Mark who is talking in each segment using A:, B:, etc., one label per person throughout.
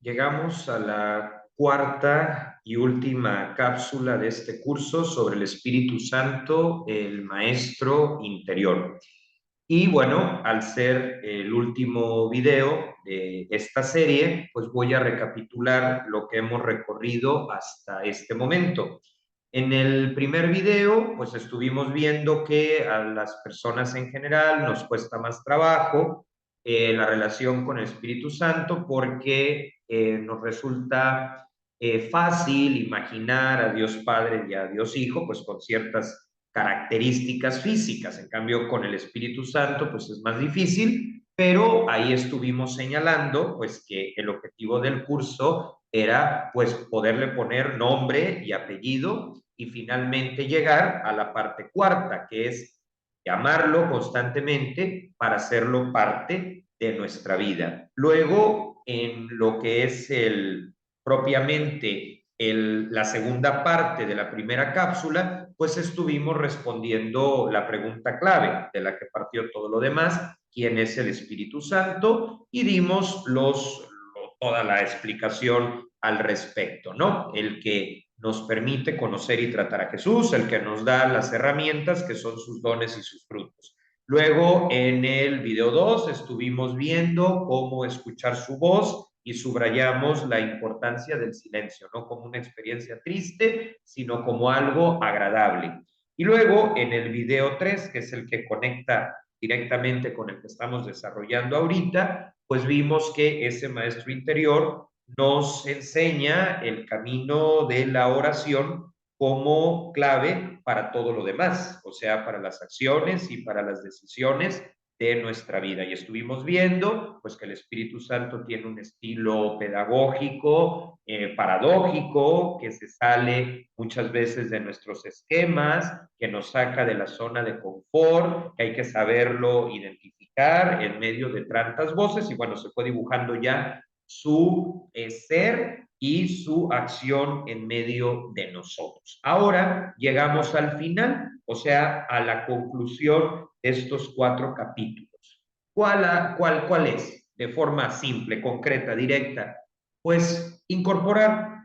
A: Llegamos a la cuarta y última cápsula de este curso sobre el Espíritu Santo, el Maestro Interior. Y bueno, al ser el último video de esta serie, pues voy a recapitular lo que hemos recorrido hasta este momento. En el primer video, pues estuvimos viendo que a las personas en general nos cuesta más trabajo la relación con el Espíritu Santo porque nos resulta fácil imaginar a Dios Padre y a Dios Hijo, pues con ciertas características físicas. En cambio, con el Espíritu Santo, pues es más difícil, pero ahí estuvimos señalando, pues que el objetivo del curso era, pues, poderle poner nombre y apellido y finalmente llegar a la parte cuarta, que es llamarlo constantemente para hacerlo parte de nuestra vida. Luego, en lo que es propiamente la segunda parte de la primera cápsula, pues estuvimos respondiendo la pregunta clave de la que partió todo lo demás: ¿quién es el Espíritu Santo? Y dimos toda la explicación al respecto, ¿no? El que nos permite conocer y tratar a Jesús, el que nos da las herramientas que son sus dones y sus frutos. Luego, en el video 2 estuvimos viendo cómo escuchar su voz y subrayamos la importancia del silencio, no como una experiencia triste, sino como algo agradable. Y luego, en el video 3, que es el que conecta directamente con el que estamos desarrollando ahorita, pues vimos que ese maestro interior nos enseña el camino de la oración como clave para todo lo demás, o sea, para las acciones y para las decisiones de nuestra vida. Y estuvimos viendo, pues, que el Espíritu Santo tiene un estilo pedagógico, paradójico, que se sale muchas veces de nuestros esquemas, que nos saca de la zona de confort, que hay que saberlo identificar en medio de tantas voces, y bueno, se fue dibujando ya su ser y su acción en medio de nosotros. Ahora llegamos al final, o sea, a la conclusión de estos 4 capítulos. ¿Cuál es? De forma simple, concreta, directa, pues incorporar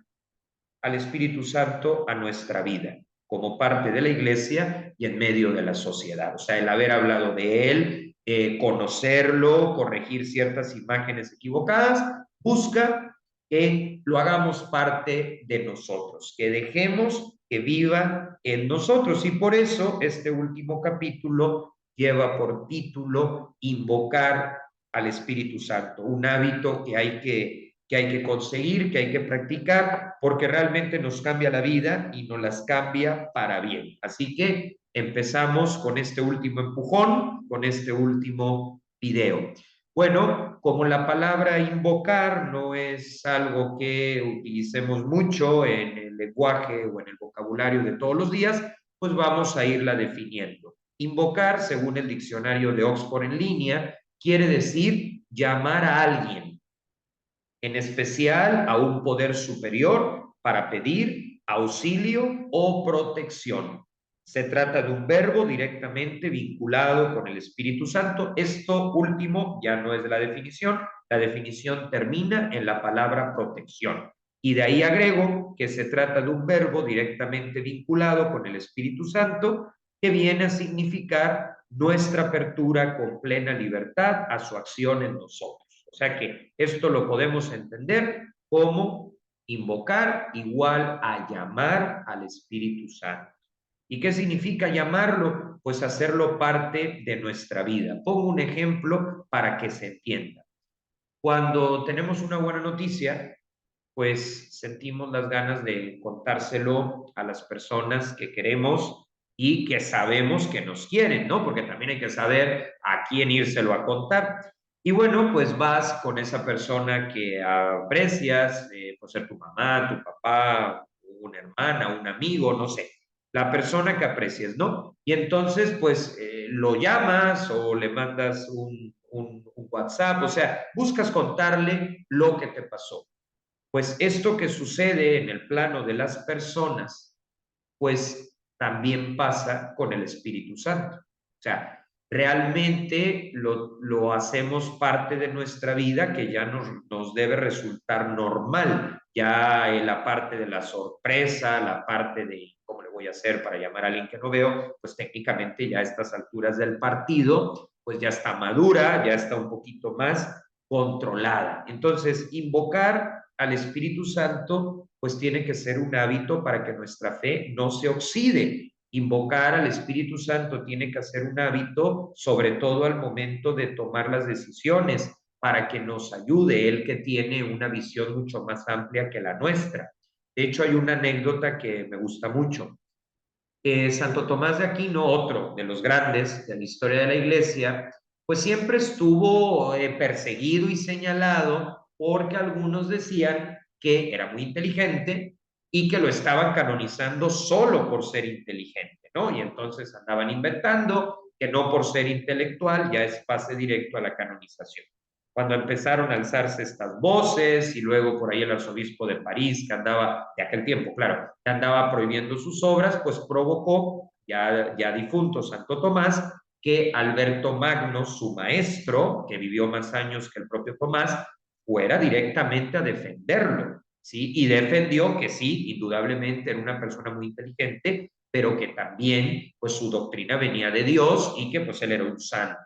A: al Espíritu Santo a nuestra vida como parte de la iglesia y en medio de la sociedad. O sea, el haber hablado de él, conocerlo, corregir ciertas imágenes equivocadas, busca que lo hagamos parte de nosotros, que dejemos que viva en nosotros. Y por eso este último capítulo lleva por título Invocar al Espíritu Santo, un hábito que hay que conseguir, que hay que practicar, porque realmente nos cambia la vida y nos las cambia para bien. Así que empezamos con este último empujón, con este último video. Bueno, como la palabra invocar no es algo que utilicemos mucho en el lenguaje o en el vocabulario de todos los días, pues vamos a irla definiendo. Invocar, según el diccionario de Oxford en línea, quiere decir llamar a alguien, en especial a un poder superior, para pedir auxilio o protección. Se trata de un verbo directamente vinculado con el Espíritu Santo. Esto último ya no es de la definición termina en la palabra protección. Y de ahí agrego que se trata de un verbo directamente vinculado con el Espíritu Santo, que viene a significar nuestra apertura con plena libertad a su acción en nosotros. O sea que esto lo podemos entender como invocar igual a llamar al Espíritu Santo. ¿Y qué significa llamarlo? Pues hacerlo parte de nuestra vida. Pongo un ejemplo para que se entienda. Cuando tenemos una buena noticia, pues sentimos las ganas de contárselo a las personas que queremos y que sabemos que nos quieren, ¿no? Porque también hay que saber a quién írselo a contar. Y bueno, pues vas con esa persona que aprecias, puede ser tu mamá, tu papá, una hermana, un amigo, no sé, la persona que aprecies, ¿no? Y entonces, pues lo llamas o le mandas un WhatsApp, o sea, buscas contarle lo que te pasó. Pues esto que sucede en el plano de las personas, pues también pasa con el Espíritu Santo. O sea, realmente lo hacemos parte de nuestra vida, que ya nos debe resultar normal. Ya la parte de la sorpresa, la parte de cómo le voy a hacer para llamar a alguien que no veo, pues técnicamente ya a estas alturas del partido, pues ya está madura, ya está un poquito más controlada. Entonces, invocar al Espíritu Santo, pues tiene que ser un hábito para que nuestra fe no se oxide. Invocar al Espíritu Santo tiene que ser un hábito, sobre todo al momento de tomar las decisiones, para que nos ayude, él que tiene una visión mucho más amplia que la nuestra. De hecho, hay una anécdota que me gusta mucho. Santo Tomás de Aquino, otro de los grandes de la historia de la Iglesia, pues siempre estuvo perseguido y señalado porque algunos decían que era muy inteligente y que lo estaban canonizando solo por ser inteligente, ¿no? Y entonces andaban inventando que no por ser intelectual ya es pase directo a la canonización. Cuando empezaron a alzarse estas voces y luego por ahí el arzobispo de París, que andaba, de aquel tiempo, claro, que andaba prohibiendo sus obras, pues provocó, ya difunto Santo Tomás, que Alberto Magno, su maestro, que vivió más años que el propio Tomás, fuera directamente a defenderlo, ¿sí? Y defendió que sí, indudablemente era una persona muy inteligente, pero que también, pues su doctrina venía de Dios y que pues él era un santo.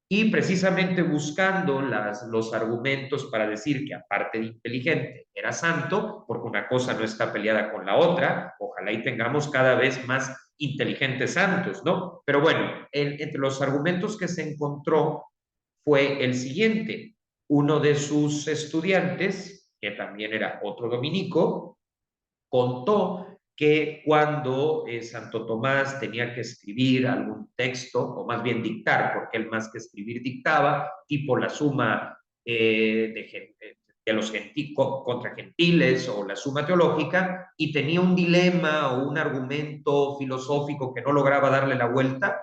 A: Y precisamente buscando los argumentos para decir que aparte de inteligente era santo, porque una cosa no está peleada con la otra, ojalá y tengamos cada vez más inteligentes santos, ¿no? Pero bueno, entre los argumentos que se encontró fue el siguiente. Uno de sus estudiantes, que también era otro dominico, contó que cuando Santo Tomás tenía que escribir algún texto, o más bien dictar, porque él más que escribir dictaba, tipo la suma de los contra gentiles o la suma teológica, y tenía un dilema o un argumento filosófico que no lograba darle la vuelta,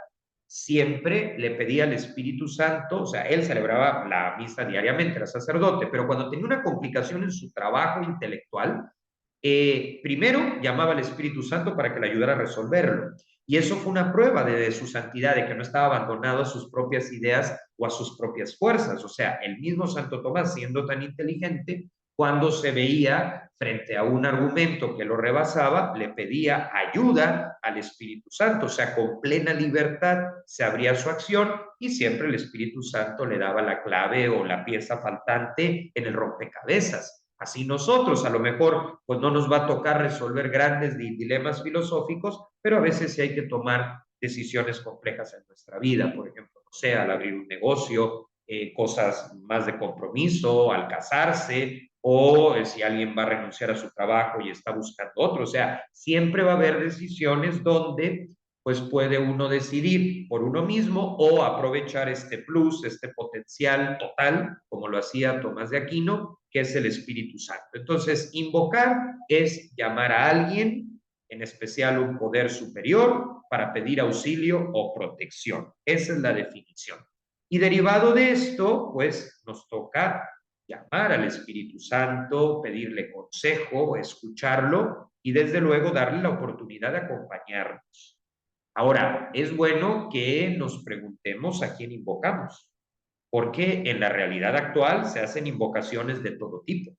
A: siempre le pedía al Espíritu Santo, o sea, él celebraba la misa diariamente, era sacerdote, pero cuando tenía una complicación en su trabajo intelectual, primero llamaba al Espíritu Santo para que le ayudara a resolverlo. Y eso fue una prueba de su santidad, de que no estaba abandonado a sus propias ideas o a sus propias fuerzas. O sea, el mismo Santo Tomás, siendo tan inteligente, cuando se veía frente a un argumento que lo rebasaba, le pedía ayuda al Espíritu Santo. O sea, con plena libertad se abría su acción y siempre el Espíritu Santo le daba la clave o la pieza faltante en el rompecabezas. Así nosotros, a lo mejor, pues no nos va a tocar resolver grandes dilemas filosóficos, pero a veces sí hay que tomar decisiones complejas en nuestra vida. Por ejemplo, no sé, al abrir un negocio, cosas más de compromiso, al casarse, o si alguien va a renunciar a su trabajo y está buscando otro. O sea, siempre va a haber decisiones donde pues puede uno decidir por uno mismo o aprovechar este plus, este potencial total, como lo hacía Tomás de Aquino, que es el Espíritu Santo. Entonces, invocar es llamar a alguien, en especial un poder superior, para pedir auxilio o protección. Esa es la definición. Y derivado de esto, pues nos toca llamar al Espíritu Santo, pedirle consejo, escucharlo y desde luego darle la oportunidad de acompañarnos. Ahora, es bueno que nos preguntemos a quién invocamos, porque en la realidad actual se hacen invocaciones de todo tipo.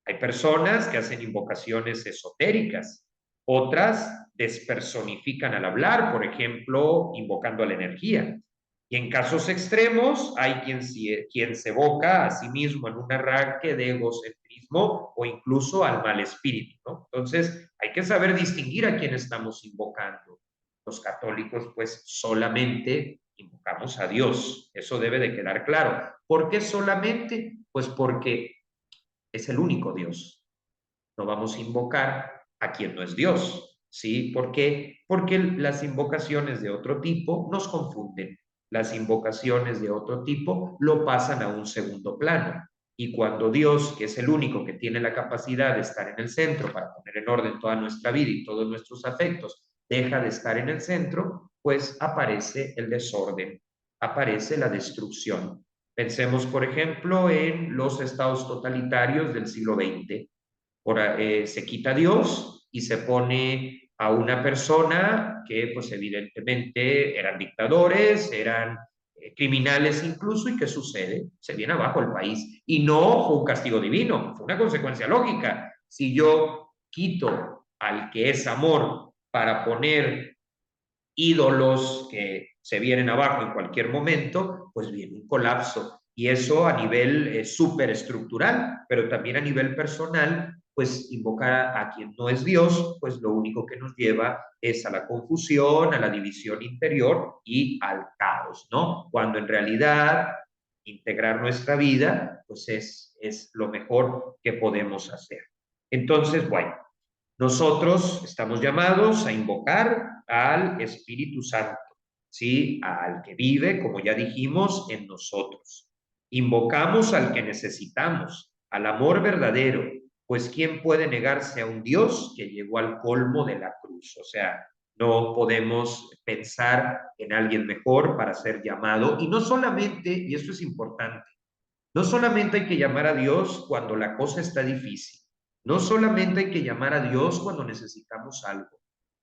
A: Hay personas que hacen invocaciones esotéricas, otras despersonifican al hablar, por ejemplo, invocando a la energía. Y en casos extremos hay quien se evoca a sí mismo en un arranque de egocentrismo o incluso al mal espíritu, ¿no? Entonces, hay que saber distinguir a quién estamos invocando. Los católicos, pues, solamente invocamos a Dios. Eso debe de quedar claro. ¿Por qué solamente? Pues porque es el único Dios. No vamos a invocar a quien no es Dios, ¿sí? ¿Por qué? Porque las invocaciones de otro tipo nos confunden. Las invocaciones de otro tipo lo pasan a un segundo plano. Y cuando Dios, que es el único que tiene la capacidad de estar en el centro para poner en orden toda nuestra vida y todos nuestros afectos, deja de estar en el centro, pues aparece el desorden, aparece la destrucción. Pensemos, por ejemplo, en los estados totalitarios del siglo XX. Se quita Dios y se pone a una persona que pues evidentemente eran dictadores, eran criminales incluso, ¿y qué sucede? Se viene abajo el país. Y no fue un castigo divino, fue una consecuencia lógica. Si yo quito al que es amor para poner ídolos que se vienen abajo en cualquier momento, pues viene un colapso. Y eso a nivel superestructural, pero también a nivel personal, pues invocar a quien no es Dios, pues lo único que nos lleva es a la confusión, a la división interior y al caos, ¿no? Cuando en realidad integrar nuestra vida, pues es lo mejor que podemos hacer. Entonces, bueno, nosotros estamos llamados a invocar al Espíritu Santo, ¿sí? Al que vive, como ya dijimos, en nosotros. Invocamos al que necesitamos, al amor verdadero, pues ¿quién puede negarse a un Dios que llegó al colmo de la cruz? O sea, no podemos pensar en alguien mejor para ser llamado. Y no solamente, y esto es importante, no solamente hay que llamar a Dios cuando la cosa está difícil, no solamente hay que llamar a Dios cuando necesitamos algo,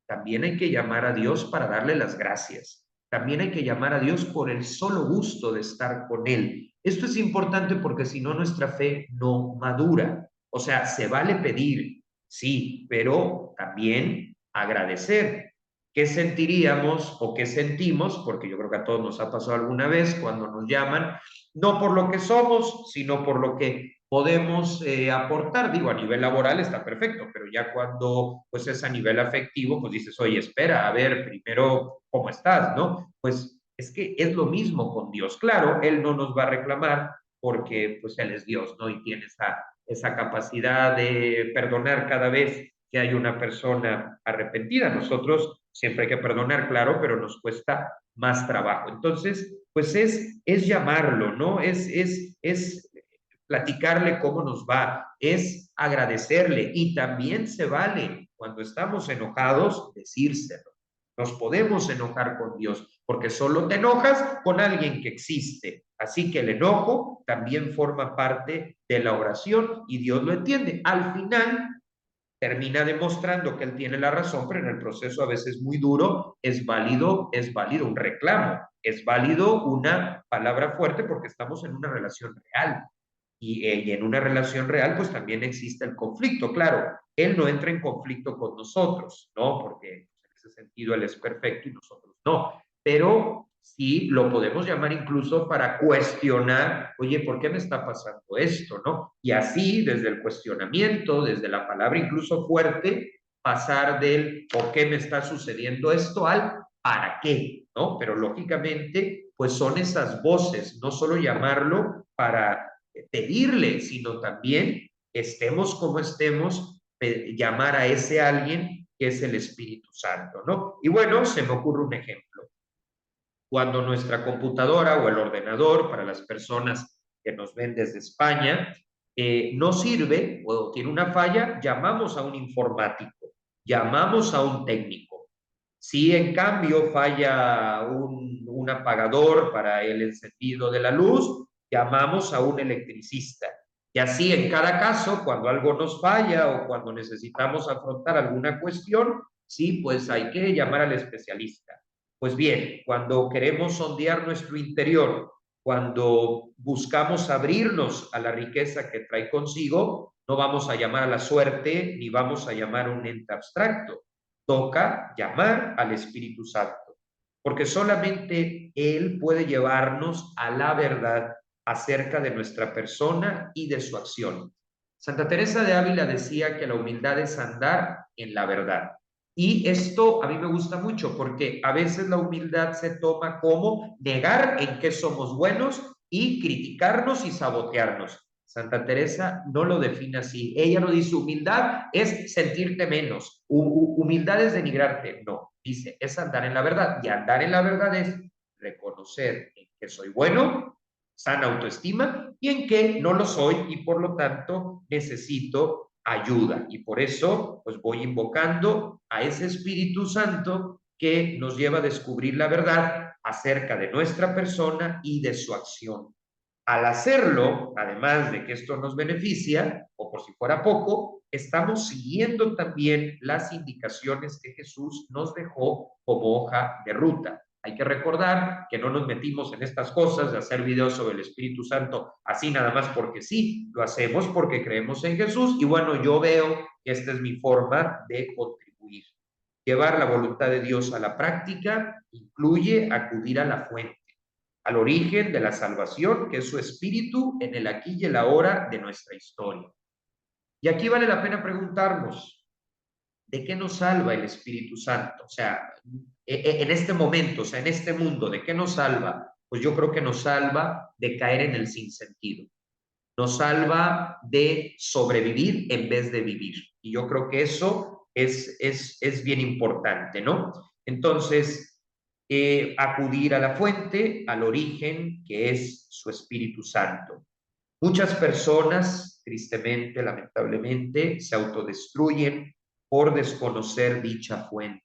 A: también hay que llamar a Dios para darle las gracias, también hay que llamar a Dios por el solo gusto de estar con Él. Esto es importante porque si no nuestra fe no madura. O sea, se vale pedir, sí, pero también agradecer. ¿Qué sentiríamos o qué sentimos? Porque yo creo que a todos nos ha pasado alguna vez cuando nos llaman no por lo que somos, sino por lo que podemos aportar. Digo, a nivel laboral está perfecto, pero ya cuando pues es a nivel afectivo, pues dices, oye, espera, a ver, primero, ¿cómo estás? ¿No? Pues es que es lo mismo con Dios. Claro, Él no nos va a reclamar porque pues Él es Dios, ¿no? Y tiene esa capacidad de perdonar cada vez que hay una persona arrepentida. Nosotros siempre hay que perdonar, claro, pero nos cuesta más trabajo. Entonces, pues es llamarlo, ¿no? Es platicarle cómo nos va, es agradecerle y también se vale cuando estamos enojados decírselo. Nos podemos enojar con Dios porque solo te enojas con alguien que existe. Así que el enojo también forma parte de la oración y Dios lo entiende. Al final termina demostrando que él tiene la razón, pero en el proceso a veces muy duro es válido un reclamo, es válido una palabra fuerte porque estamos en una relación real. Y en una relación real, pues también existe el conflicto. Claro, él no entra en conflicto con nosotros, ¿no? Porque en ese sentido él es perfecto y nosotros no. Pero sí lo podemos llamar incluso para cuestionar, oye, ¿por qué me está pasando esto, no? Y así, desde el cuestionamiento, desde la palabra incluso fuerte, pasar del ¿por qué me está sucediendo esto? Al ¿para qué? ¿No? Pero lógicamente, pues son esas voces, no solo llamarlo para pedirle, sino también estemos como estemos, llamar a ese alguien que es el Espíritu Santo, ¿no? Y bueno, se me ocurre un ejemplo. Cuando nuestra computadora o el ordenador, para las personas que nos ven desde España, no sirve o tiene una falla, llamamos a un informático, llamamos a un técnico. Si en cambio falla un apagador para el encendido de la luz, llamamos a un electricista. Y así en cada caso, cuando algo nos falla o cuando necesitamos afrontar alguna cuestión, sí, pues hay que llamar al especialista. Pues bien, cuando queremos sondear nuestro interior, cuando buscamos abrirnos a la riqueza que trae consigo, no vamos a llamar a la suerte ni vamos a llamar a un ente abstracto. Toca llamar al Espíritu Santo, porque solamente Él puede llevarnos a la verdad acerca de nuestra persona y de su acción. Santa Teresa de Ávila decía que la humildad es andar en la verdad. Y esto a mí me gusta mucho porque a veces la humildad se toma como negar en qué somos buenos y criticarnos y sabotearnos. Santa Teresa no lo define así. Ella no dice humildad es sentirte menos, humildad es denigrarte. No, dice es andar en la verdad. Y andar en la verdad es reconocer en que soy bueno, sana autoestima y en que no lo soy y por lo tanto necesito ayuda. Y por eso, pues voy invocando a ese Espíritu Santo que nos lleva a descubrir la verdad acerca de nuestra persona y de su acción. Al hacerlo, además de que esto nos beneficia, o por si fuera poco, estamos siguiendo también las indicaciones que Jesús nos dejó como hoja de ruta. Hay que recordar que no nos metimos en estas cosas de hacer videos sobre el Espíritu Santo así nada más porque sí, lo hacemos porque creemos en Jesús y bueno, yo veo que esta es mi forma de contribuir. Llevar la voluntad de Dios a la práctica incluye acudir a la fuente, al origen de la salvación, que es su espíritu en el aquí y el ahora de nuestra historia. Y aquí vale la pena preguntarnos, ¿de qué nos salva el Espíritu Santo? O sea, en este momento, o sea, en este mundo, ¿de qué nos salva? Pues yo creo que nos salva de caer en el sinsentido. Nos salva de sobrevivir en vez de vivir. Y yo creo que eso es bien importante, ¿no? Entonces, acudir a la fuente, al origen, que es su Espíritu Santo. Muchas personas, tristemente, lamentablemente, se autodestruyen por desconocer dicha fuente.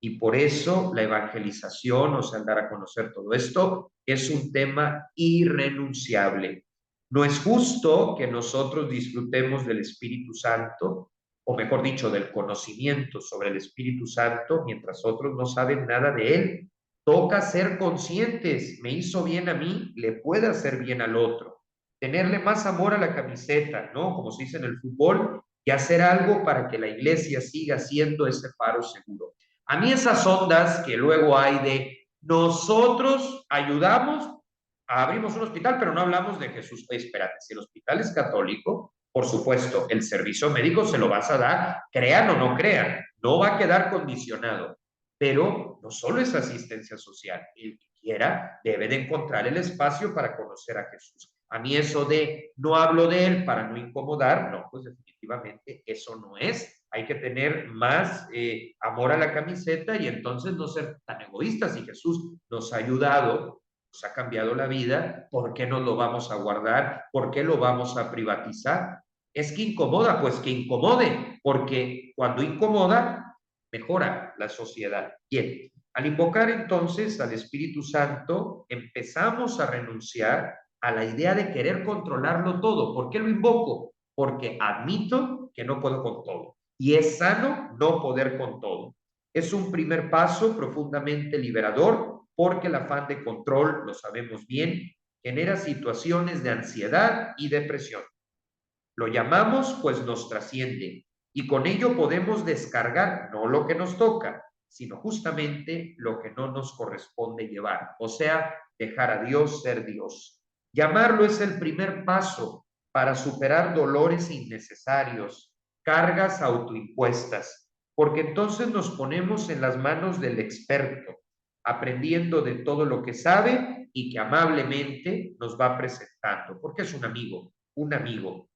A: Y por eso la evangelización, o sea, dar a conocer todo esto, es un tema irrenunciable. No es justo que nosotros disfrutemos del Espíritu Santo, o mejor dicho, del conocimiento sobre el Espíritu Santo, mientras otros no saben nada de él. Toca ser conscientes, me hizo bien a mí, le puede hacer bien al otro. Tenerle más amor a la camiseta, ¿no? Como se dice en el fútbol, y hacer algo para que la iglesia siga siendo ese faro seguro. A mí esas ondas que luego hay de nosotros ayudamos, abrimos un hospital, pero no hablamos de Jesús. Oye, espérate, si el hospital es católico, por supuesto, el servicio médico se lo vas a dar, crean o no crean, no va a quedar condicionado. Pero no solo es asistencia social, el que quiera debe de encontrar el espacio para conocer a Jesús. A mí eso de no hablo de él para no incomodar, no, pues definitivamente eso no es. Hay que tener más amor a la camiseta y entonces no ser tan egoístas. Si Jesús nos ha ayudado, nos ha cambiado la vida, ¿por qué no lo vamos a guardar? ¿Por qué lo vamos a privatizar? Es que incomoda, pues que incomode, porque cuando incomoda, mejora la sociedad. Bien, al invocar entonces al Espíritu Santo, empezamos a renunciar a la idea de querer controlarlo todo. ¿Por qué lo invoco? Porque admito que no puedo con todo. Y es sano no poder con todo. Es un primer paso profundamente liberador porque el afán de control, lo sabemos bien, genera situaciones de ansiedad y depresión. Lo llamamos pues nos trasciende y con ello podemos descargar no lo que nos toca, sino justamente lo que no nos corresponde llevar, o sea, dejar a Dios ser Dios. Llamarlo es el primer paso para superar dolores innecesarios, cargas autoimpuestas, porque entonces nos ponemos en las manos del experto, aprendiendo de todo lo que sabe y que amablemente nos va presentando, porque es un amigo.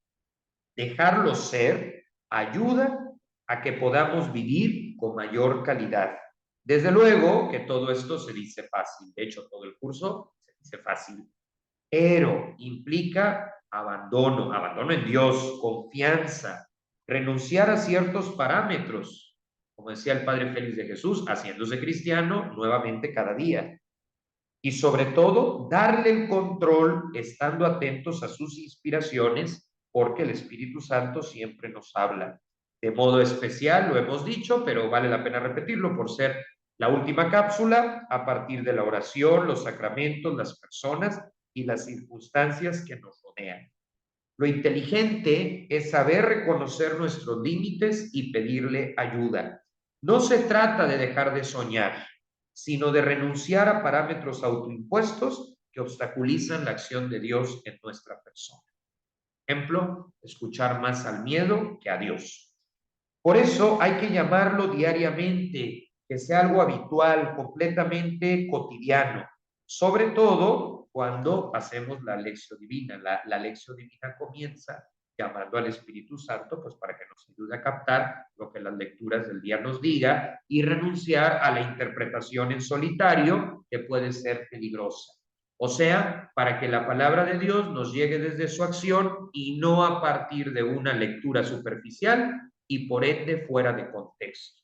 A: Dejarlo ser ayuda a que podamos vivir con mayor calidad. Desde luego que todo esto se dice fácil, de hecho todo el curso se dice fácil, pero implica abandono, abandono en Dios, confianza, renunciar a ciertos parámetros, como decía el Padre Félix de Jesús, haciéndose cristiano nuevamente cada día. Y sobre todo, darle el control estando atentos a sus inspiraciones, porque el Espíritu Santo siempre nos habla. De modo especial, lo hemos dicho, pero vale la pena repetirlo por ser la última cápsula, a partir de la oración, los sacramentos, las personas y las circunstancias que nos rodean. Lo inteligente es saber reconocer nuestros límites y pedirle ayuda. No se trata de dejar de soñar, sino de renunciar a parámetros autoimpuestos que obstaculizan la acción de Dios en nuestra persona. Ejemplo, escuchar más al miedo que a Dios. Por eso hay que llamarlo diariamente, que sea algo habitual, completamente cotidiano, sobre todo cuando hacemos la lección divina. La lección divina comienza llamando al Espíritu Santo, pues para que nos ayude a captar lo que las lecturas del día nos diga y renunciar a la interpretación en solitario, que puede ser peligrosa. O sea, para que la palabra de Dios nos llegue desde su acción y no a partir de una lectura superficial y por ende fuera de contexto.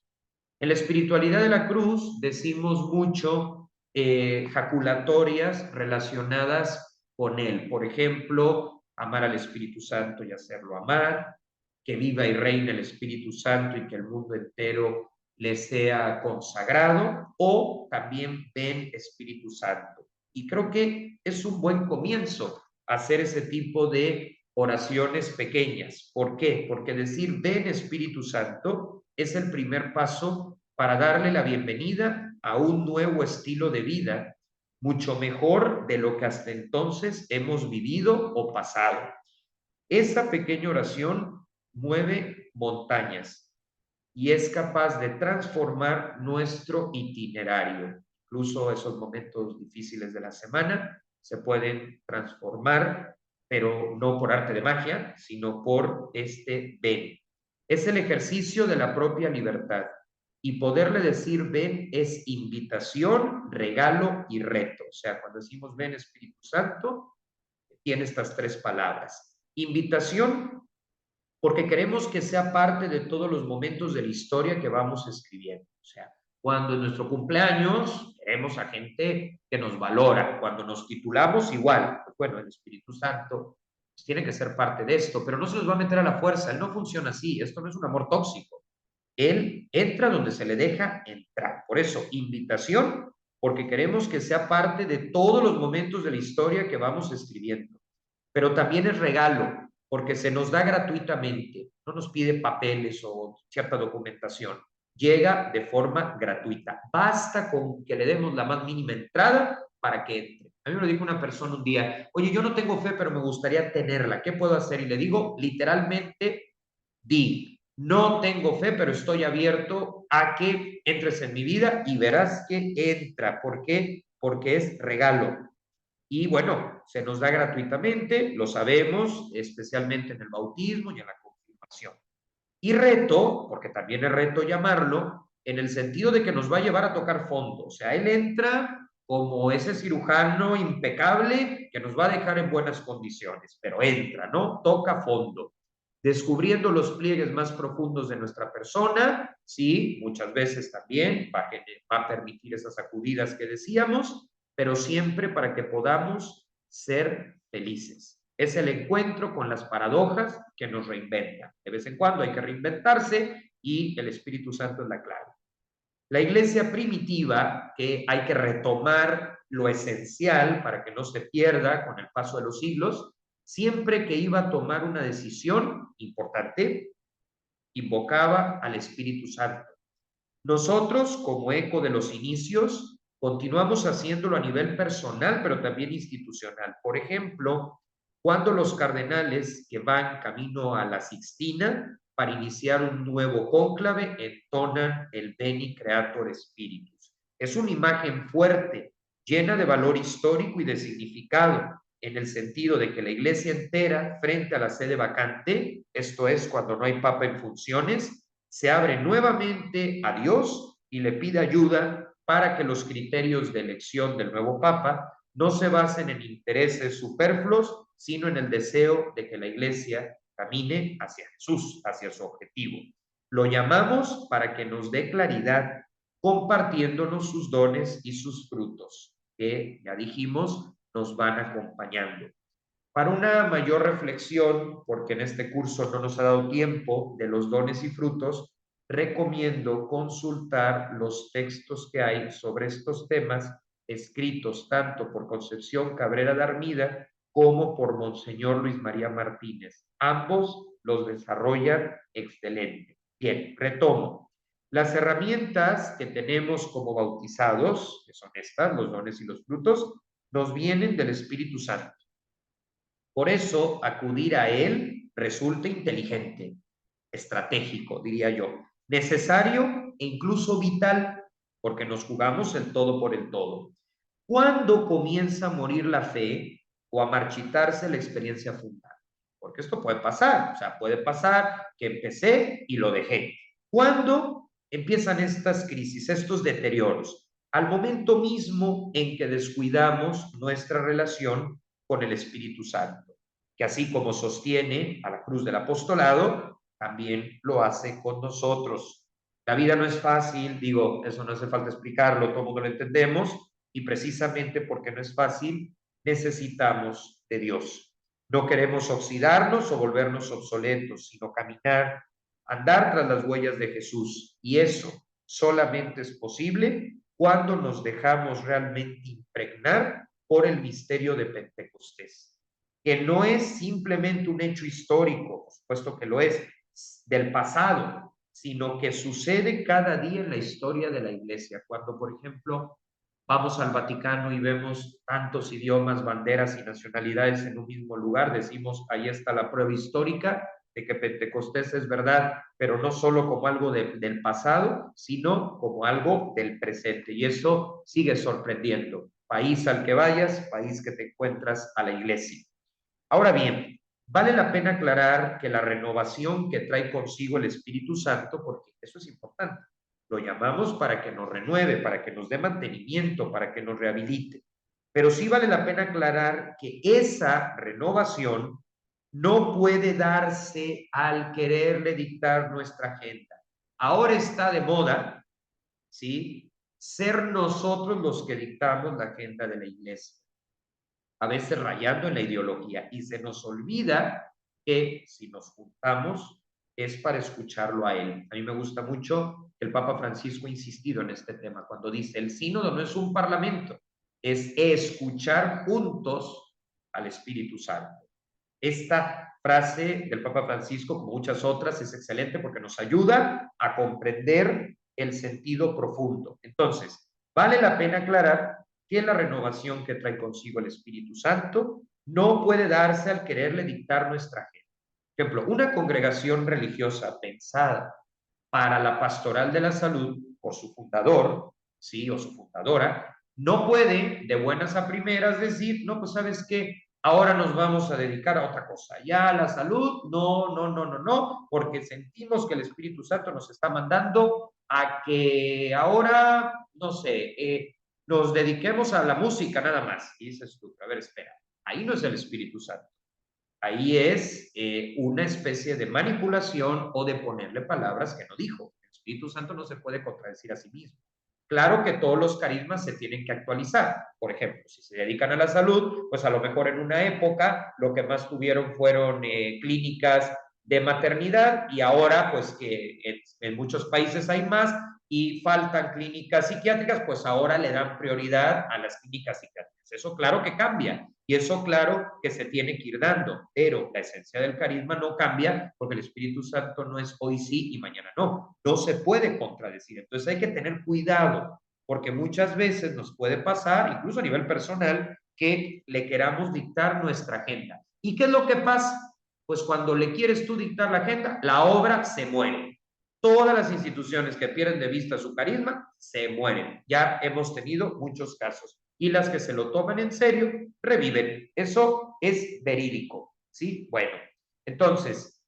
A: En la espiritualidad de la cruz decimos mucho jaculatorias relacionadas con Él. Por ejemplo, amar al Espíritu Santo y hacerlo amar, que viva y reine el Espíritu Santo y que el mundo entero le sea consagrado, o también ven Espíritu Santo. Y creo que es un buen comienzo hacer ese tipo de oraciones pequeñas. ¿Por qué? Porque decir ven Espíritu Santo es el primer paso para darle la bienvenida a un nuevo estilo de vida, mucho mejor de lo que hasta entonces hemos vivido o pasado. Esa pequeña oración mueve montañas y es capaz de transformar nuestro itinerario. Incluso esos momentos difíciles de la semana se pueden transformar, pero no por arte de magia, sino por este ven. Es el ejercicio de la propia libertad. Y poderle decir ven es invitación, regalo y reto. O sea, cuando decimos ven Espíritu Santo, tiene estas tres palabras. Invitación, porque queremos que sea parte de todos los momentos de la historia que vamos escribiendo. O sea, cuando en nuestro cumpleaños queremos a gente que nos valora, cuando nos titulamos igual, pues bueno, el Espíritu Santo pues tiene que ser parte de esto, pero no se nos va a meter a la fuerza, él no funciona así, esto no es un amor tóxico, él entra donde se le deja entrar. Por eso, invitación, porque queremos que sea parte de todos los momentos de la historia que vamos escribiendo. Pero también es regalo, porque se nos da gratuitamente, no nos pide papeles o cierta documentación, llega de forma gratuita. Basta con que le demos la más mínima entrada para que entre. A mí me lo dijo una persona un día, oye, yo no tengo fe, pero me gustaría tenerla, ¿qué puedo hacer? Y le digo, literalmente, di, no tengo fe, pero estoy abierto a que entres en mi vida y verás que entra. ¿Por qué? Porque es regalo. Y bueno, se nos da gratuitamente, lo sabemos, especialmente en el bautismo y en la confirmación. Y reto, porque también es reto llamarlo, en el sentido de que nos va a llevar a tocar fondo. O sea, él entra como ese cirujano impecable que nos va a dejar en buenas condiciones, pero entra, ¿no? Toca fondo, descubriendo los pliegues más profundos de nuestra persona, sí, muchas veces también va a permitir esas sacudidas que decíamos, pero siempre para que podamos ser felices. Es el encuentro con las paradojas que nos reinventan. De vez en cuando hay que reinventarse y el Espíritu Santo es la clave. La iglesia primitiva, que hay que retomar lo esencial para que no se pierda con el paso de los siglos, siempre que iba a tomar una decisión importante, invocaba al Espíritu Santo. Nosotros, como eco de los inicios, continuamos haciéndolo a nivel personal, pero también institucional. Por ejemplo, cuando los cardenales que van camino a la Sixtina para iniciar un nuevo cónclave entonan el Veni Creator Spiritus. Es una imagen fuerte, llena de valor histórico y de significado, en el sentido de que la iglesia entera, frente a la sede vacante, esto es, cuando no hay papa en funciones, se abre nuevamente a Dios y le pide ayuda para que los criterios de elección del nuevo Papa no se basen en intereses superfluos, sino en el deseo de que la Iglesia camine hacia Jesús, hacia su objetivo. Lo llamamos para que nos dé claridad, compartiéndonos sus dones y sus frutos, que ya dijimos, nos van acompañando. Para una mayor reflexión, porque en este curso no nos ha dado tiempo de los dones y frutos, recomiendo consultar los textos que hay sobre estos temas escritos tanto por Concepción Cabrera de Armida como por Monseñor Luis María Martínez. Ambos los desarrollan excelente. Bien, retomo. Las herramientas que tenemos como bautizados, que son estas, los dones y los frutos, nos vienen del Espíritu Santo. Por eso, acudir a él resulta inteligente, estratégico, diría yo, necesario e incluso vital, porque nos jugamos el todo por el todo. ¿Cuándo comienza a morir la fe o a marchitarse la experiencia fundada? Porque esto puede pasar, o sea, puede pasar que empecé y lo dejé. ¿Cuándo empiezan estas crisis, estos deterioros? Al momento mismo en que descuidamos nuestra relación con el Espíritu Santo, que así como sostiene a la cruz del apostolado, también lo hace con nosotros. La vida no es fácil, digo, eso no hace falta explicarlo, todo el mundo lo entendemos, y precisamente porque no es fácil, necesitamos de Dios. No queremos oxidarnos o volvernos obsoletos, sino caminar, andar tras las huellas de Jesús. Y eso solamente es posible cuando nos dejamos realmente impregnar por el misterio de Pentecostés, que no es simplemente un hecho histórico, por supuesto que lo es, del pasado, sino que sucede cada día en la historia de la Iglesia. Cuando, por ejemplo, vamos al Vaticano y vemos tantos idiomas, banderas y nacionalidades en un mismo lugar, decimos, ahí está la prueba histórica de que Pentecostés es verdad, pero no solo como algo del pasado, sino como algo del presente. Y eso sigue sorprendiendo. País al que vayas, país que te encuentras a la iglesia. Ahora bien, vale la pena aclarar que la renovación que trae consigo el Espíritu Santo, porque eso es importante, lo llamamos para que nos renueve, para que nos dé mantenimiento, para que nos rehabilite. Pero sí vale la pena aclarar que esa renovación no puede darse al quererle dictar nuestra agenda. Ahora está de moda, ¿sí? Ser nosotros los que dictamos la agenda de la iglesia, a veces rayando en la ideología, y se nos olvida que si nos juntamos es para escucharlo a él. A mí me gusta mucho que el Papa Francisco ha insistido en este tema, cuando dice, el sínodo no es un parlamento, es escuchar juntos al Espíritu Santo. Esta frase del Papa Francisco, como muchas otras, es excelente porque nos ayuda a comprender el sentido profundo. Entonces, vale la pena aclarar que la renovación que trae consigo el Espíritu Santo no puede darse al quererle dictar nuestra agenda. Por ejemplo, una congregación religiosa pensada para la pastoral de la salud por su fundador, sí, o su fundadora, no puede de buenas a primeras decir, no, pues sabes qué, ahora nos vamos a dedicar a otra cosa. Ya la salud, no, no, no, no, no, porque sentimos que el Espíritu Santo nos está mandando a que ahora, no sé, nos dediquemos a la música nada más. Y dices tú, a ver, espera, ahí no es el Espíritu Santo. Ahí es una especie de manipulación o de ponerle palabras que no dijo. El Espíritu Santo no se puede contradecir a sí mismo. Claro que todos los carismas se tienen que actualizar. Por ejemplo, si se dedican a la salud, pues a lo mejor en una época lo que más tuvieron fueron clínicas de maternidad y ahora pues que en muchos países hay más y faltan clínicas psiquiátricas, pues ahora le dan prioridad a las clínicas psiquiátricas. Eso claro que cambia y eso claro que se tiene que ir dando, pero la esencia del carisma no cambia porque el Espíritu Santo no es hoy sí y mañana no. No se puede contradecir. Entonces hay que tener cuidado porque muchas veces nos puede pasar, incluso a nivel personal, que le queramos dictar nuestra agenda. ¿Y qué es lo que pasa? Pues cuando le quieres tú dictar la agenda, la obra se muere. Todas las instituciones que pierden de vista su carisma se mueren. Ya hemos tenido muchos casos. Y las que se lo toman en serio, reviven. Eso es verídico. ¿Sí? Bueno, entonces,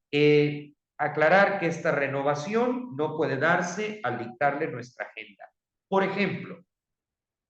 A: aclarar que esta renovación no puede darse al dictarle nuestra agenda. Por ejemplo,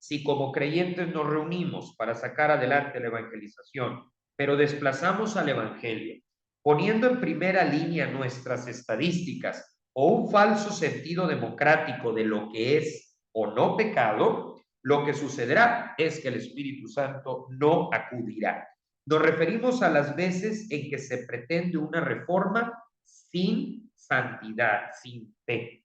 A: si como creyentes nos reunimos para sacar adelante la evangelización, pero desplazamos al Evangelio, poniendo en primera línea nuestras estadísticas o un falso sentido democrático de lo que es o no pecado, lo que sucederá es que el Espíritu Santo no acudirá. Nos referimos a las veces en que se pretende una reforma sin santidad, sin fe,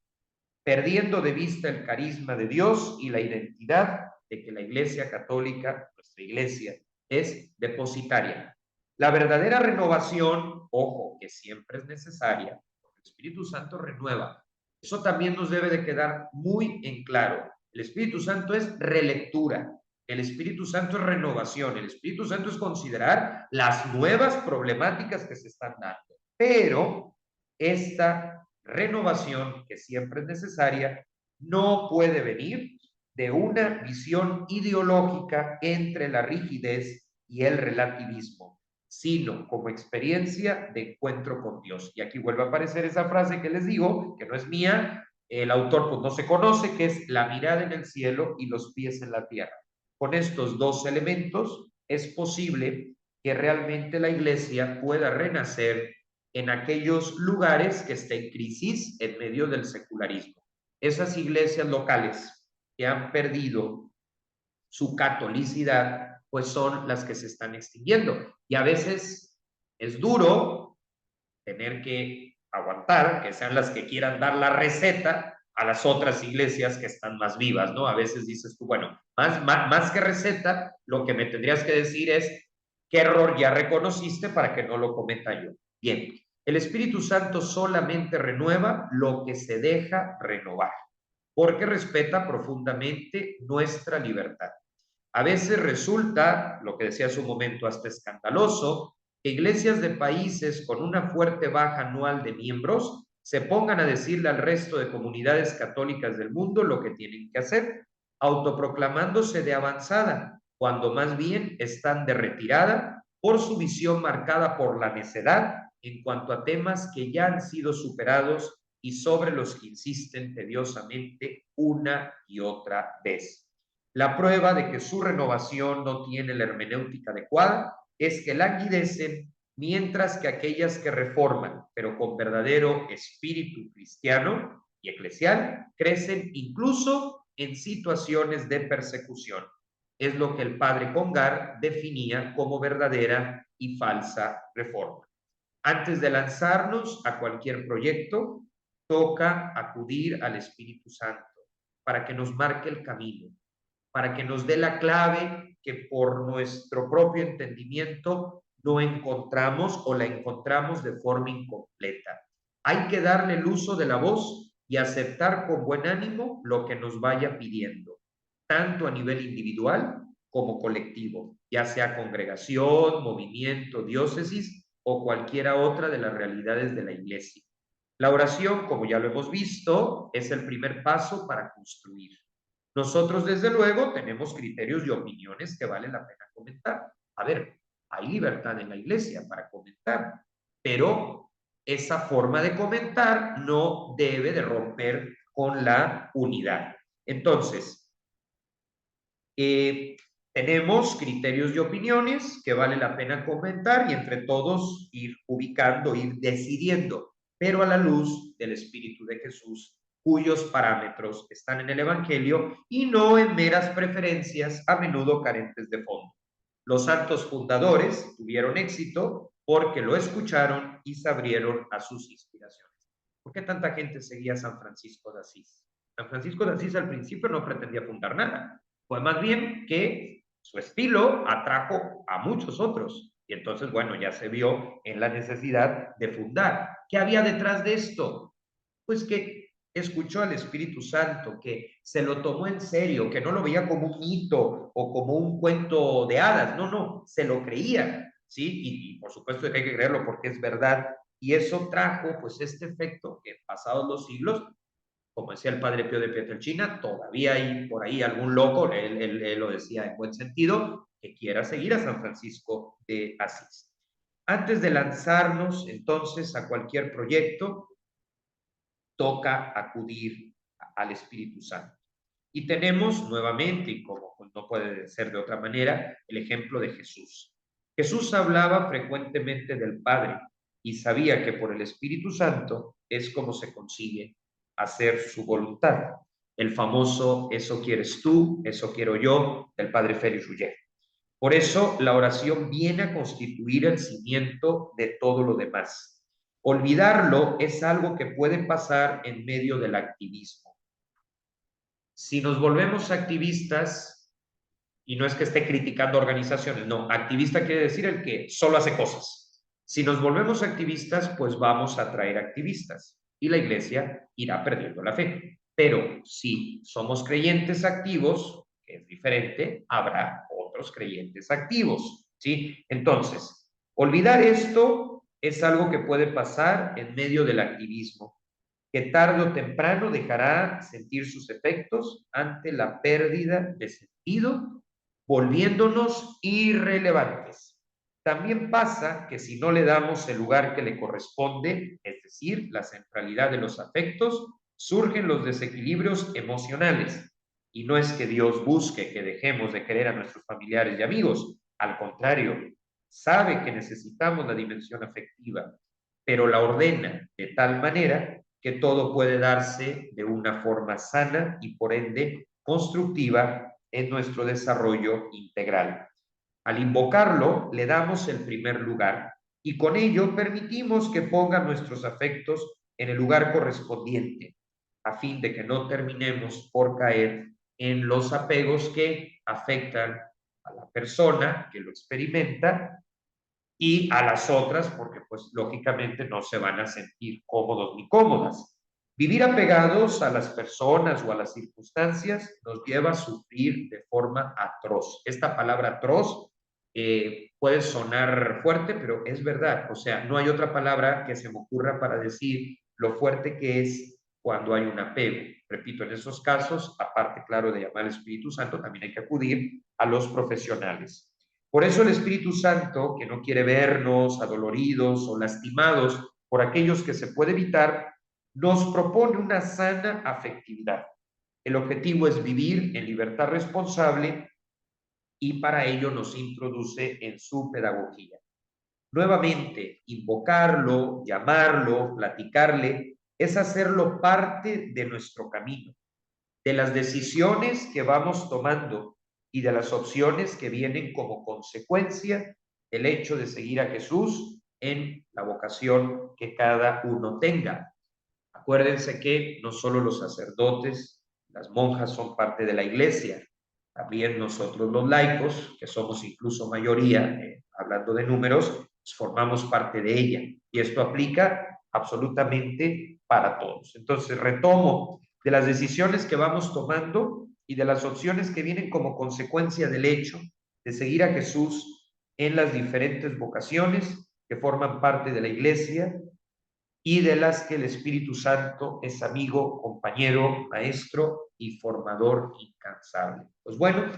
A: perdiendo de vista el carisma de Dios y la identidad de que la Iglesia Católica, nuestra Iglesia, es depositaria. La verdadera renovación, ojo, que siempre es necesaria, porque el Espíritu Santo renueva. Eso también nos debe de quedar muy en claro. El Espíritu Santo es relectura, el Espíritu Santo es renovación, el Espíritu Santo es considerar las nuevas problemáticas que se están dando. Pero esta renovación, que siempre es necesaria, no puede venir de una visión ideológica entre la rigidez y el relativismo, sino como experiencia de encuentro con Dios. Y aquí vuelve a aparecer esa frase que les digo, que no es mía, el autor pues no se conoce, que es la mirada en el cielo y los pies en la tierra. Con estos dos elementos es posible que realmente la iglesia pueda renacer en aquellos lugares que está en crisis en medio del secularismo. Esas iglesias locales que han perdido su catolicidad pues son las que se están extinguiendo. Y a veces es duro tener que aguantar que sean las que quieran dar la receta a las otras iglesias que están más vivas, ¿no? A veces dices tú, bueno, más que receta, lo que me tendrías que decir es qué error ya reconociste para que no lo cometa yo. Bien, el Espíritu Santo solamente renueva lo que se deja renovar, porque respeta profundamente nuestra libertad. A veces resulta, lo que decía hace un momento, hasta escandaloso, que iglesias de países con una fuerte baja anual de miembros se pongan a decirle al resto de comunidades católicas del mundo lo que tienen que hacer, autoproclamándose de avanzada, cuando más bien están de retirada por su visión marcada por la necedad en cuanto a temas que ya han sido superados y sobre los que insisten tediosamente una y otra vez. La prueba de que su renovación no tiene la hermenéutica adecuada es que languidecen, mientras que aquellas que reforman, pero con verdadero espíritu cristiano y eclesial, crecen incluso en situaciones de persecución. Es lo que el padre Congar definía como verdadera y falsa reforma. Antes de lanzarnos a cualquier proyecto, toca acudir al Espíritu Santo para que nos marque el camino, para que nos dé la clave que por nuestro propio entendimiento no encontramos o la encontramos de forma incompleta. Hay que darle el uso de la voz y aceptar con buen ánimo lo que nos vaya pidiendo, tanto a nivel individual como colectivo, ya sea congregación, movimiento, diócesis o cualquiera otra de las realidades de la iglesia. La oración, como ya lo hemos visto, es el primer paso para construir. Nosotros, desde luego, tenemos criterios y opiniones que vale la pena comentar. A ver, hay libertad en la iglesia para comentar, pero esa forma de comentar no debe de romper con la unidad. Entonces, tenemos criterios y opiniones que vale la pena comentar y entre todos ir ubicando, ir decidiendo, pero a la luz del Espíritu de Jesús, cuyos parámetros están en el Evangelio y no en meras preferencias a menudo carentes de fondo. Los santos fundadores tuvieron éxito porque lo escucharon y se abrieron a sus inspiraciones. ¿Por qué tanta gente seguía a San Francisco de Asís? San Francisco de Asís al principio no pretendía fundar nada, fue más bien que su estilo atrajo a muchos otros. Y entonces, bueno, ya se vio en la necesidad de fundar. ¿Qué había detrás de esto? Pues que escuchó al Espíritu Santo, que se lo tomó en serio, que no lo veía como un mito o como un cuento de hadas, no, no, se lo creía, ¿sí? Y por supuesto que hay que creerlo porque es verdad. Y eso trajo pues este efecto que pasados los siglos, como decía el padre Pío de Pietrelcina, todavía hay por ahí algún loco, él lo decía en buen sentido, que quiera seguir a San Francisco de Asís. Antes de lanzarnos entonces a cualquier proyecto, toca acudir al Espíritu Santo. Y tenemos nuevamente, y como no puede ser de otra manera, el ejemplo de Jesús. Jesús hablaba frecuentemente del Padre y sabía que por el Espíritu Santo es como se consigue hacer su voluntad. El famoso "eso quieres tú, eso quiero yo" del padre Félix Rouget. Por eso la oración viene a constituir el cimiento de todo lo demás. Olvidarlo es algo que puede pasar en medio del activismo. Si nos volvemos activistas, y no es que esté criticando organizaciones, no, activista quiere decir el que solo hace cosas. Si nos volvemos activistas, pues vamos a atraer activistas y la iglesia irá perdiendo la fe. Pero si somos creyentes activos, que es diferente, habrá otros creyentes activos, ¿sí? Entonces, olvidar esto es algo que puede pasar en medio del activismo, que tarde o temprano dejará sentir sus efectos ante la pérdida de sentido, volviéndonos irrelevantes. También pasa que si no le damos el lugar que le corresponde, es decir, la centralidad de los afectos, surgen los desequilibrios emocionales. Y no es que Dios busque que dejemos de querer a nuestros familiares y amigos, al contrario, sabe que necesitamos la dimensión afectiva, pero la ordena de tal manera que todo puede darse de una forma sana y por ende constructiva en nuestro desarrollo integral. Al invocarlo, le damos el primer lugar y con ello permitimos que ponga nuestros afectos en el lugar correspondiente, a fin de que no terminemos por caer en los apegos que afectan a la persona que lo experimenta y a las otras, porque pues lógicamente no se van a sentir cómodos ni cómodas. Vivir apegados a las personas o a las circunstancias nos lleva a sufrir de forma atroz. Esta palabra atroz puede sonar fuerte, pero es verdad. O sea, no hay otra palabra que se me ocurra para decir lo fuerte que es cuando hay un apego. Repito, en esos casos, aparte, claro, de llamar al Espíritu Santo, también hay que acudir a los profesionales. Por eso el Espíritu Santo, que no quiere vernos adoloridos o lastimados por aquellos que se puede evitar, nos propone una sana afectividad. El objetivo es vivir en libertad responsable y para ello nos introduce en su pedagogía. Nuevamente, invocarlo, llamarlo, platicarle, es hacerlo parte de nuestro camino, de las decisiones que vamos tomando y de las opciones que vienen como consecuencia del hecho de seguir a Jesús en la vocación que cada uno tenga. Acuérdense que no solo los sacerdotes, las monjas son parte de la iglesia, también nosotros los laicos, que somos incluso mayoría, hablando de números, pues formamos parte de ella. Y esto aplica absolutamente para todos. Entonces, retomo de las decisiones que vamos tomando y de las opciones que vienen como consecuencia del hecho de seguir a Jesús en las diferentes vocaciones que forman parte de la iglesia y de las que el Espíritu Santo es amigo, compañero, maestro y formador incansable. Pues bueno,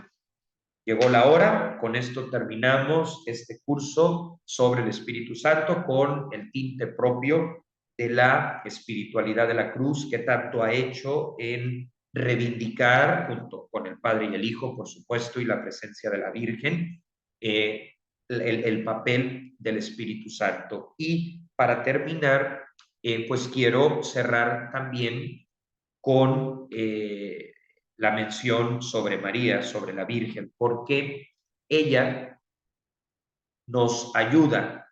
A: llegó la hora, con esto terminamos este curso sobre el Espíritu Santo con el tinte propio de la espiritualidad de la cruz que tanto ha hecho en reivindicar, junto con el Padre y el Hijo, por supuesto, y la presencia de la Virgen, el papel del Espíritu Santo. Y para terminar, pues quiero cerrar también con la mención sobre María, sobre la Virgen, porque ella nos ayuda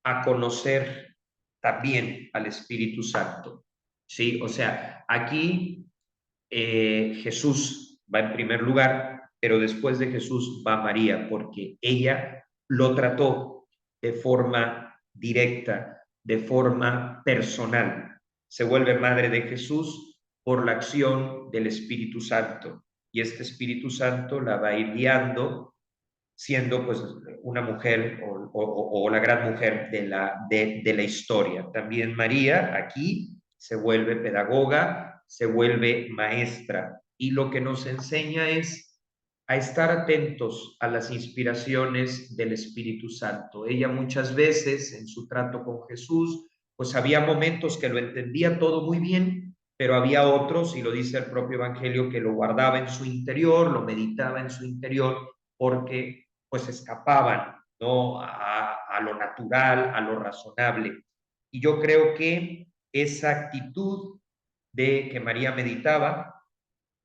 A: a conocer también al Espíritu Santo. ¿Sí? O sea, aquí Jesús va en primer lugar, pero después de Jesús va María, porque ella lo trató de forma directa, de forma personal. Se vuelve madre de Jesús por la acción del Espíritu Santo. Y este Espíritu Santo la va a ir guiando, siendo pues una mujer o la gran mujer de la historia. También María aquí se vuelve pedagoga, se vuelve maestra y lo que nos enseña es a estar atentos a las inspiraciones del Espíritu Santo. Ella muchas veces en su trato con Jesús, pues había momentos que lo entendía todo muy bien, pero había otros, y lo dice el propio Evangelio, que lo guardaba en su interior, lo meditaba en su interior, porque pues escapaban, ¿no? A lo natural, a lo razonable. Y yo creo que esa actitud de que María meditaba,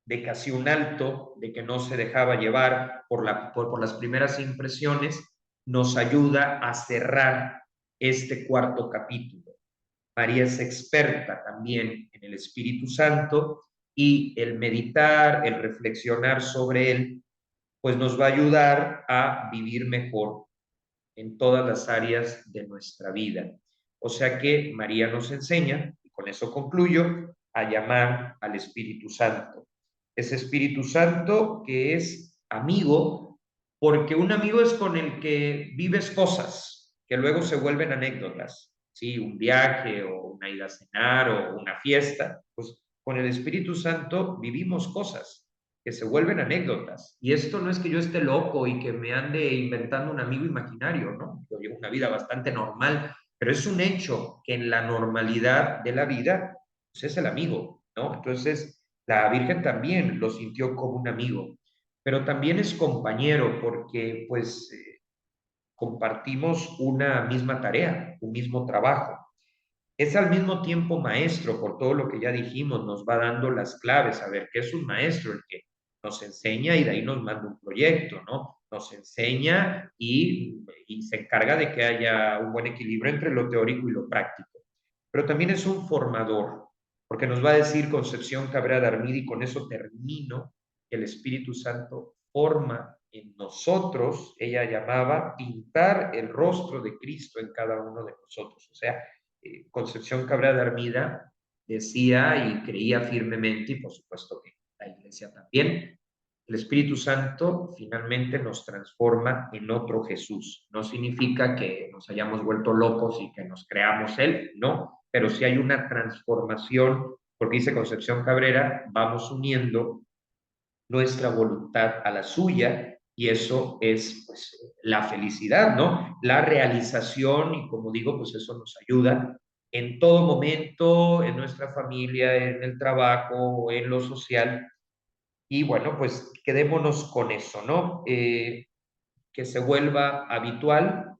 A: de casi un alto, de que no se dejaba llevar por las primeras impresiones, nos ayuda a cerrar este cuarto capítulo. María es experta también en el Espíritu Santo y el meditar, el reflexionar sobre él, pues nos va a ayudar a vivir mejor en todas las áreas de nuestra vida. O sea que María nos enseña, y con eso concluyo, a llamar al Espíritu Santo. Ese Espíritu Santo que es amigo, porque un amigo es con el que vives cosas que luego se vuelven anécdotas. Sí, un viaje o una ida a cenar o una fiesta. Pues con el Espíritu Santo vivimos cosas que se vuelven anécdotas. Y esto no es que yo esté loco y que me ande inventando un amigo imaginario, ¿no? Yo llevo una vida bastante normal, pero es un hecho que en la normalidad de la vida, pues es el amigo, ¿no? Entonces, la Virgen también lo sintió como un amigo, pero también es compañero porque, pues, compartimos una misma tarea, un mismo trabajo. Es al mismo tiempo maestro, por todo lo que ya dijimos, nos va dando las claves, a ver qué es un maestro, el que nos enseña y de ahí nos manda un proyecto, ¿no? nos enseña y se encarga de que haya un buen equilibrio entre lo teórico y lo práctico. Pero también es un formador, porque nos va a decir Concepción Cabrera de Armida, y con eso termino, que el Espíritu Santo forma en nosotros, ella llamaba pintar el rostro de Cristo en cada uno de nosotros. O sea, Concepción Cabrera de Armida decía y creía firmemente, y por supuesto que la iglesia también, el Espíritu Santo finalmente nos transforma en otro Jesús. No significa que nos hayamos vuelto locos y que nos creamos Él, no, pero sí hay una transformación, porque dice Concepción Cabrera, vamos uniendo nuestra voluntad a la suya y eso es pues la felicidad, ¿no? La realización y como digo, pues eso nos ayuda en todo momento, en nuestra familia, en el trabajo, en lo social. Y bueno, pues quedémonos con eso, ¿no? Que se vuelva habitual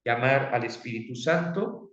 A: llamar al Espíritu Santo.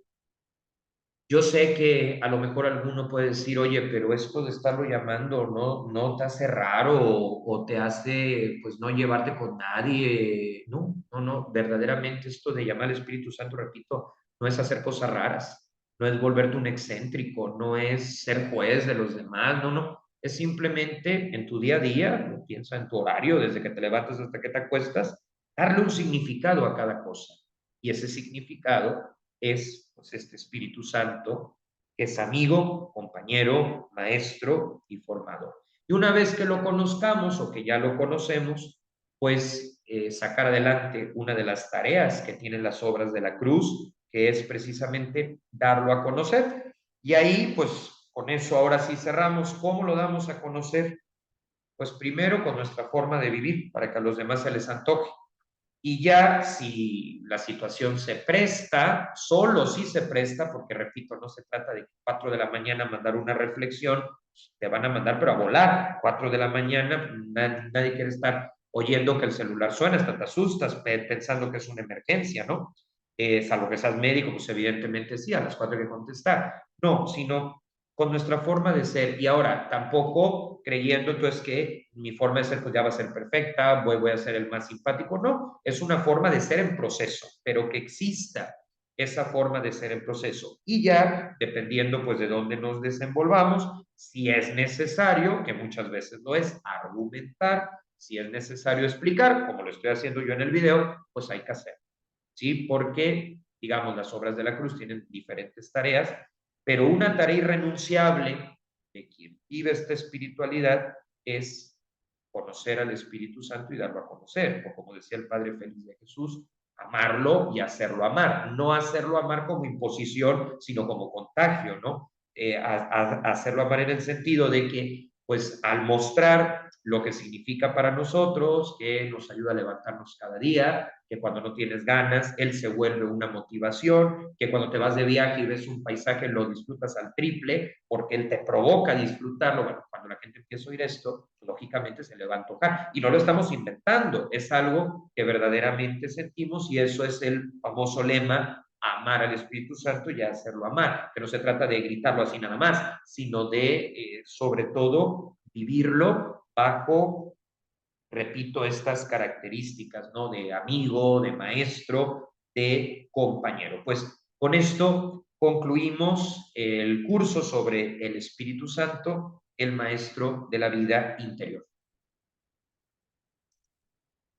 A: Yo sé que a lo mejor alguno puede decir, oye, pero esto de estarlo llamando no te hace raro o te hace, pues, no llevarte con nadie. No, no, no, verdaderamente esto de llamar al Espíritu Santo, repito, no es hacer cosas raras, no es volverte un excéntrico, no es ser juez de los demás, no, no, es simplemente en tu día a día, piensa en tu horario, desde que te levantas hasta que te acuestas, darle un significado a cada cosa. Y ese significado es pues, este Espíritu Santo, que es amigo, compañero, maestro y formador. Y una vez que lo conozcamos o que ya lo conocemos, pues sacar adelante una de las tareas que tienen las obras de la cruz, que es precisamente darlo a conocer. Y ahí, pues con eso ahora sí cerramos. ¿Cómo lo damos a conocer? Pues primero con nuestra forma de vivir, para que a los demás se les antoje. Y ya si la situación se presta, solo si se presta, porque repito, no se trata de 4 de la mañana mandar una reflexión, te van a mandar pero a volar, 4 de la mañana, nadie quiere estar oyendo que el celular suena, hasta te asustas pensando que es una emergencia, ¿no? Salvo que seas médico, pues evidentemente sí, a las 4 hay que contestar. No, sino con nuestra forma de ser. Y ahora, tampoco creyendo entonces que mi forma de ser pues ya va a ser perfecta, voy a ser el más simpático. No, es una forma de ser en proceso, pero que exista esa forma de ser en proceso. Y ya, dependiendo pues de dónde nos desenvolvamos, si es necesario, que muchas veces lo es, argumentar, si es necesario explicar, como lo estoy haciendo yo en el video, pues hay que hacerlo. ¿Sí? Porque, digamos, las obras de la cruz tienen diferentes tareas, pero una tarea irrenunciable de quien vive esta espiritualidad es conocer al Espíritu Santo y darlo a conocer, o como decía el Padre Félix de Jesús, amarlo y hacerlo amar, no hacerlo amar como imposición, sino como contagio, ¿no? Hacerlo amar en el sentido de que, pues, al mostrar lo que significa para nosotros, que nos ayuda a levantarnos cada día, que cuando no tienes ganas, Él se vuelve una motivación, que cuando te vas de viaje y ves un paisaje lo disfrutas al triple, porque Él te provoca a disfrutarlo. Bueno, cuando la gente empieza a oír esto, lógicamente se le va a antojar. Y no lo estamos inventando, es algo que verdaderamente sentimos y eso es el famoso lema amar al Espíritu Santo y hacerlo amar, que no se trata de gritarlo así nada más, sino de, sobre todo, vivirlo bajo, repito, estas características, ¿no? De amigo, de maestro, de compañero. Pues con esto concluimos el curso sobre el Espíritu Santo, el maestro de la vida interior.